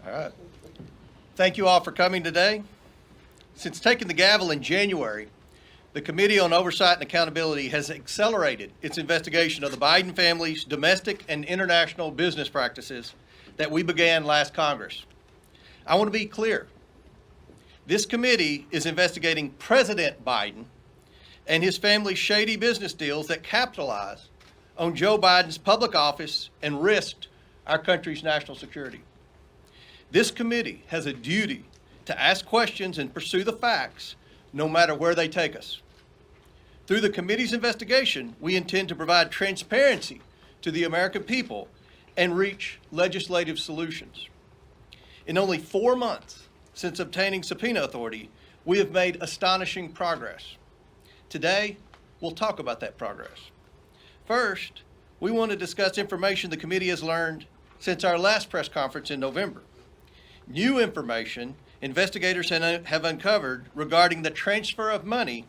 All right. Thank you all for coming today. Since taking the gavel in January, the Committee on Oversight and Accountability has accelerated its investigation of the Biden family's domestic and international business practices that we began last Congress. I want to be clear. This committee is investigating President Biden and his family's shady business deals that capitalize on Joe Biden's public office and risked our country's national security. This committee has a duty to ask questions and pursue the facts, no matter where they take us. Through the committee's investigation, we intend to provide transparency to the American people and reach legislative solutions. In only 4 months since obtaining subpoena authority, we have made astonishing progress. Today, we'll talk about that progress. First, we want to discuss information the committee has learned since our last press conference in November. New information investigators have uncovered regarding the transfer of money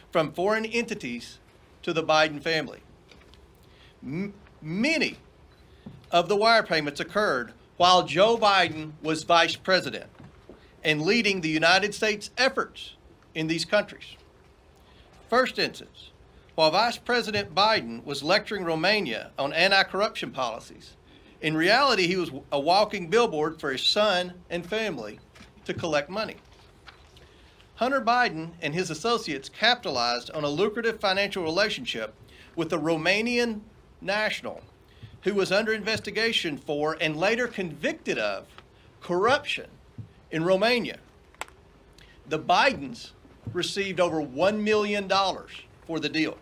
from foreign entities to the Biden family. Many of the wire payments occurred while Joe Biden was vice president and leading the United States efforts in these countries. First instance, while Vice President Biden was lecturing Romania on anti-corruption policies, in reality he was a walking billboard for his son and family to collect money. Hunter Biden and his associates capitalized on a lucrative financial relationship with a Romanian national who was under investigation for and later convicted of corruption in Romania. The Bidens received over $1 million for the deal,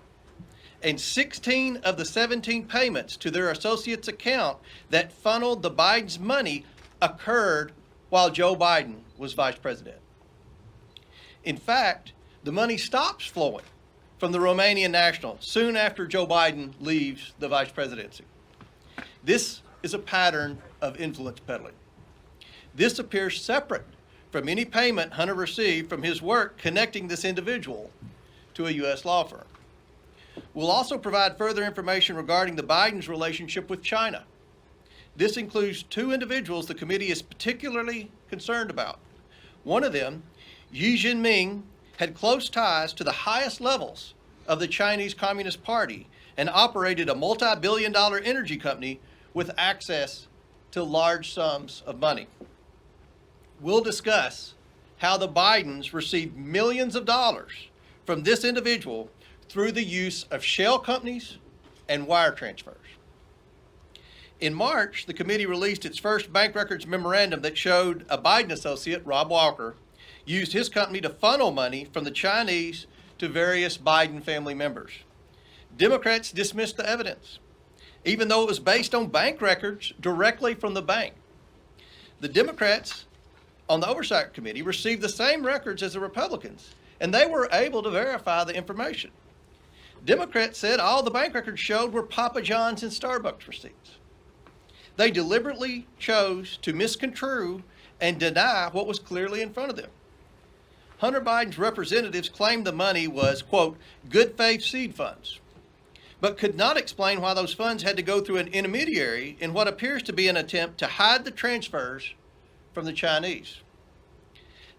and 16 of the 17 payments to their associates' account that funneled the Bidens' money occurred while Joe Biden was vice president. In fact, the money stops flowing from the Romanian national soon after Joe Biden leaves the vice presidency. This is a pattern of influence peddling. This appears separate from any payment Hunter received from his work connecting this individual to a U.S. law firm. We'll also provide further information regarding the Bidens' relationship with China. This includes 2 individuals the committee is particularly concerned about. One of them, Xi Jinping, had close ties to the highest levels of the Chinese Communist Party and operated a multi-billion-dollar energy company with access to large sums of money. We'll discuss how the Bidens received millions of dollars from this individual through the use of shell companies and wire transfers. In March, the committee released its first bank records memorandum that showed a Biden associate, Rob Walker, used his company to funnel money from the Chinese to various Biden family members. Democrats dismissed the evidence, even though it was based on bank records directly from the bank. The Democrats on the Oversight Committee received the same records as the Republicans, and they were able to verify the information. Democrats said all the bank records showed were Papa John's and Starbucks receipts. They deliberately chose to misconstrue and deny what was clearly in front of them. Hunter Biden's representatives claimed the money was, quote, good faith seed funds, but could not explain why those funds had to go through an intermediary in what appears to be an attempt to hide the transfers from the Chinese.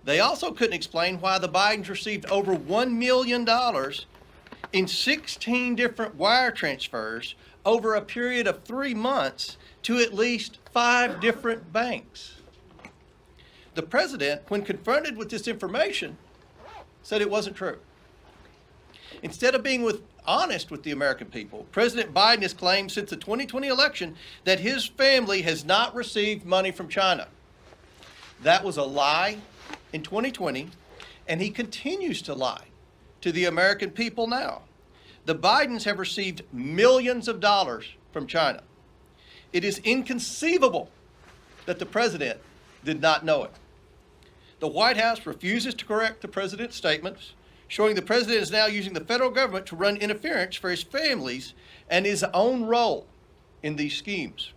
They also couldn't explain why the Bidens received over $1 million in 16 different wire transfers over a period of 3 months to at least 5 different banks. The president, when confronted with this information, said it wasn't true. Instead of being honest with the American people, President Biden has claimed since the 2020 election that his family has not received money from China. That was a lie in 2020, and he continues to lie to the American people now. The Bidens have received millions of dollars from China. It is inconceivable that the president did not know it. The White House refuses to correct the president's statements, showing the president is now using the federal government to run interference for his families and his own role in these schemes.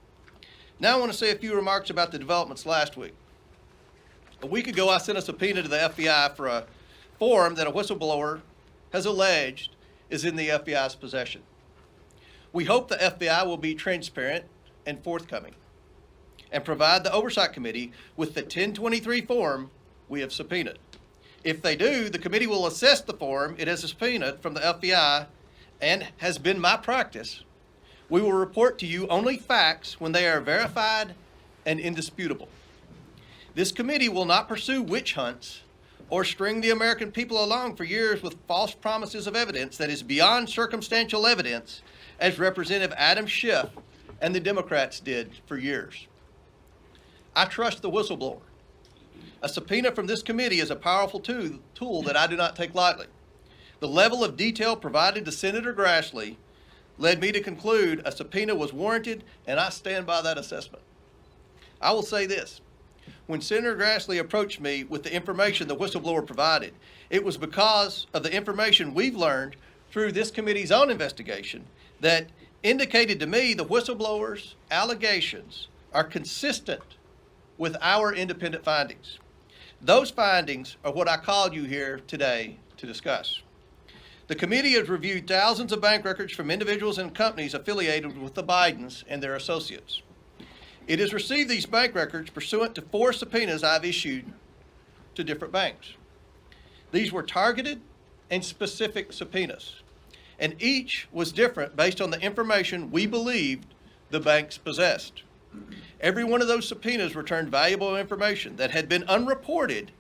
Now I want to say a few remarks about the developments last week. A week ago, I sent a subpoena to the FBI for a form that a whistleblower has alleged is in the FBI's possession. We hope the FBI will be transparent and forthcoming. and provide the Oversight Committee with the 1023 form we have subpoenaed. If they do, the committee will assess the form it has subpoenaed from the FBI, and has been my practice. We will report to you only facts when they are verified and indisputable. This committee will not pursue witch hunts or string the American people along for years with false promises of evidence that is beyond circumstantial evidence, as Representative Adam Schiff and the Democrats did for years. I trust the whistleblower. A subpoena from this committee is a powerful tool that I do not take lightly. The level of detail provided to Senator Grassley led me to conclude a subpoena was warranted, and I stand by that assessment. I will say this. When Senator Grassley approached me with the information the whistleblower provided, it was because of the information we've learned through this committee's own investigation that indicated to me the whistleblower's allegations are consistent with our independent findings. Those findings are what I called you here today to discuss. The committee has reviewed thousands of bank records from individuals and companies affiliated with the Bidens and their associates. It has received these bank records pursuant to 4 subpoenas I've issued to different banks. These were targeted and specific subpoenas, and each was different based on the information we believed the banks possessed. Every one of those subpoenas returned valuable information that had been unreported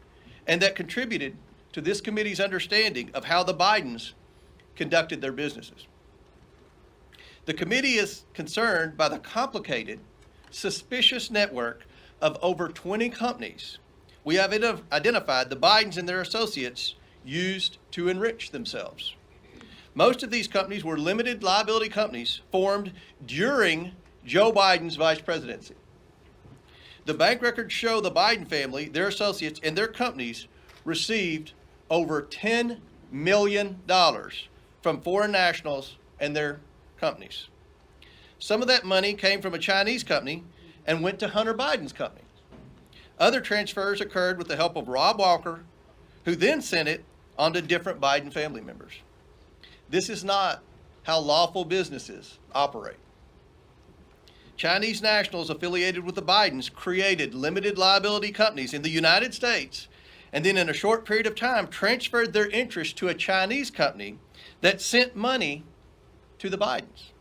and that contributed to this committee's understanding of how the Bidens conducted their businesses. The committee is concerned by the complicated, suspicious network of over 20 companies we have identified the Bidens and their associates used to enrich themselves. Most of these companies were limited liability companies formed during Joe Biden's vice presidency. The bank records show the Biden family, their associates, and their companies received over $10 million from foreign nationals and their companies. Some of that money came from a Chinese company and went to Hunter Biden's company. Other transfers occurred with the help of Rob Walker, who then sent it on to different Biden family members. This is not how lawful businesses operate. Chinese nationals affiliated with the Bidens created limited liability companies in the United States, and then in a short period of time transferred their interest to a Chinese company that sent money to the Bidens.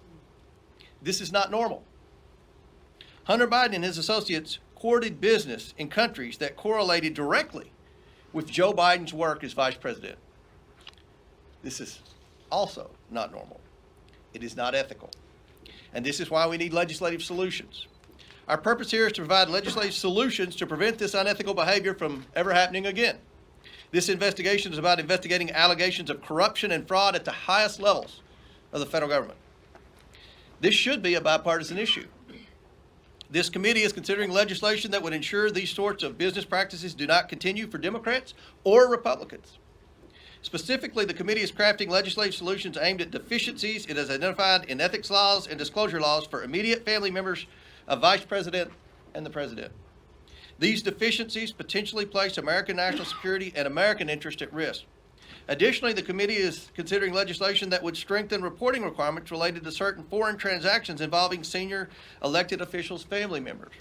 This is not normal. Hunter Biden and his associates courted business in countries that correlated directly with Joe Biden's work as vice president. This is also not normal. It is not ethical. And this is why we need legislative solutions. Our purpose here is to provide legislative solutions to prevent this unethical behavior from ever happening again. This investigation is about investigating allegations of corruption and fraud at the highest levels of the federal government. This should be a bipartisan issue. This committee is considering legislation that would ensure these sorts of business practices do not continue for Democrats or Republicans. Specifically, the committee is crafting legislative solutions aimed at deficiencies it has identified in ethics laws and disclosure laws for immediate family members of Vice President and the President. These deficiencies potentially place American national security and American interest at risk. Additionally, the committee is considering legislation that would strengthen reporting requirements related to certain foreign transactions involving senior elected officials' family members.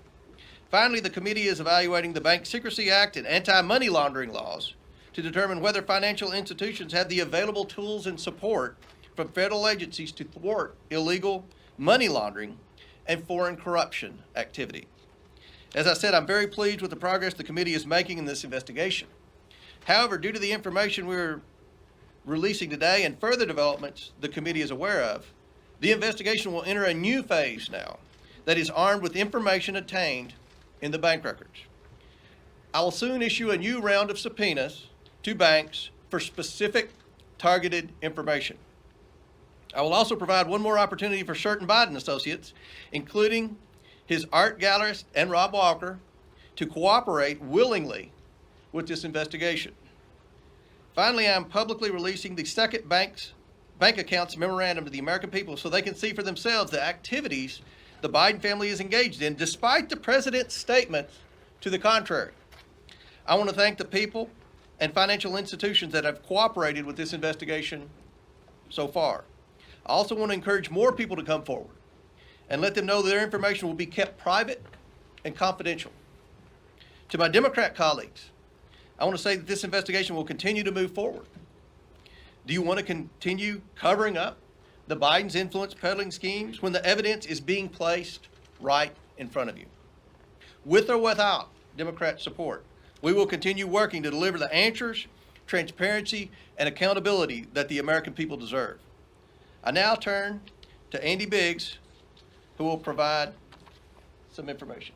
Finally, the committee is evaluating the Bank Secrecy Act and anti-money laundering laws to determine whether financial institutions have the available tools and support from federal agencies to thwart illegal money laundering and foreign corruption activity. As I said, I'm very pleased with the progress the committee is making in this investigation. However, due to the information we're releasing today and further developments the committee is aware of, the investigation will enter a new phase now that is armed with information obtained in the bank records. I will soon issue a new round of subpoenas to banks for specific targeted information. I will also provide one more opportunity for certain Biden associates, including his art gallerist and Rob Walker, to cooperate willingly with this investigation. Finally, I'm publicly releasing the second bank accounts memorandum to the American people so they can see for themselves the activities the Biden family is engaged in, despite the president's statements to the contrary. I want to thank the people and financial institutions that have cooperated with this investigation so far. I also want to encourage more people to come forward and let them know that their information will be kept private and confidential. To my Democrat colleagues, I want to say that this investigation will continue to move forward. Do you want to continue covering up the Biden's influence peddling schemes when the evidence is being placed right in front of you? With or without Democrat support, we will continue working to deliver the answers, transparency, and accountability that the American people deserve. I now turn to Andy Biggs, who will provide some information.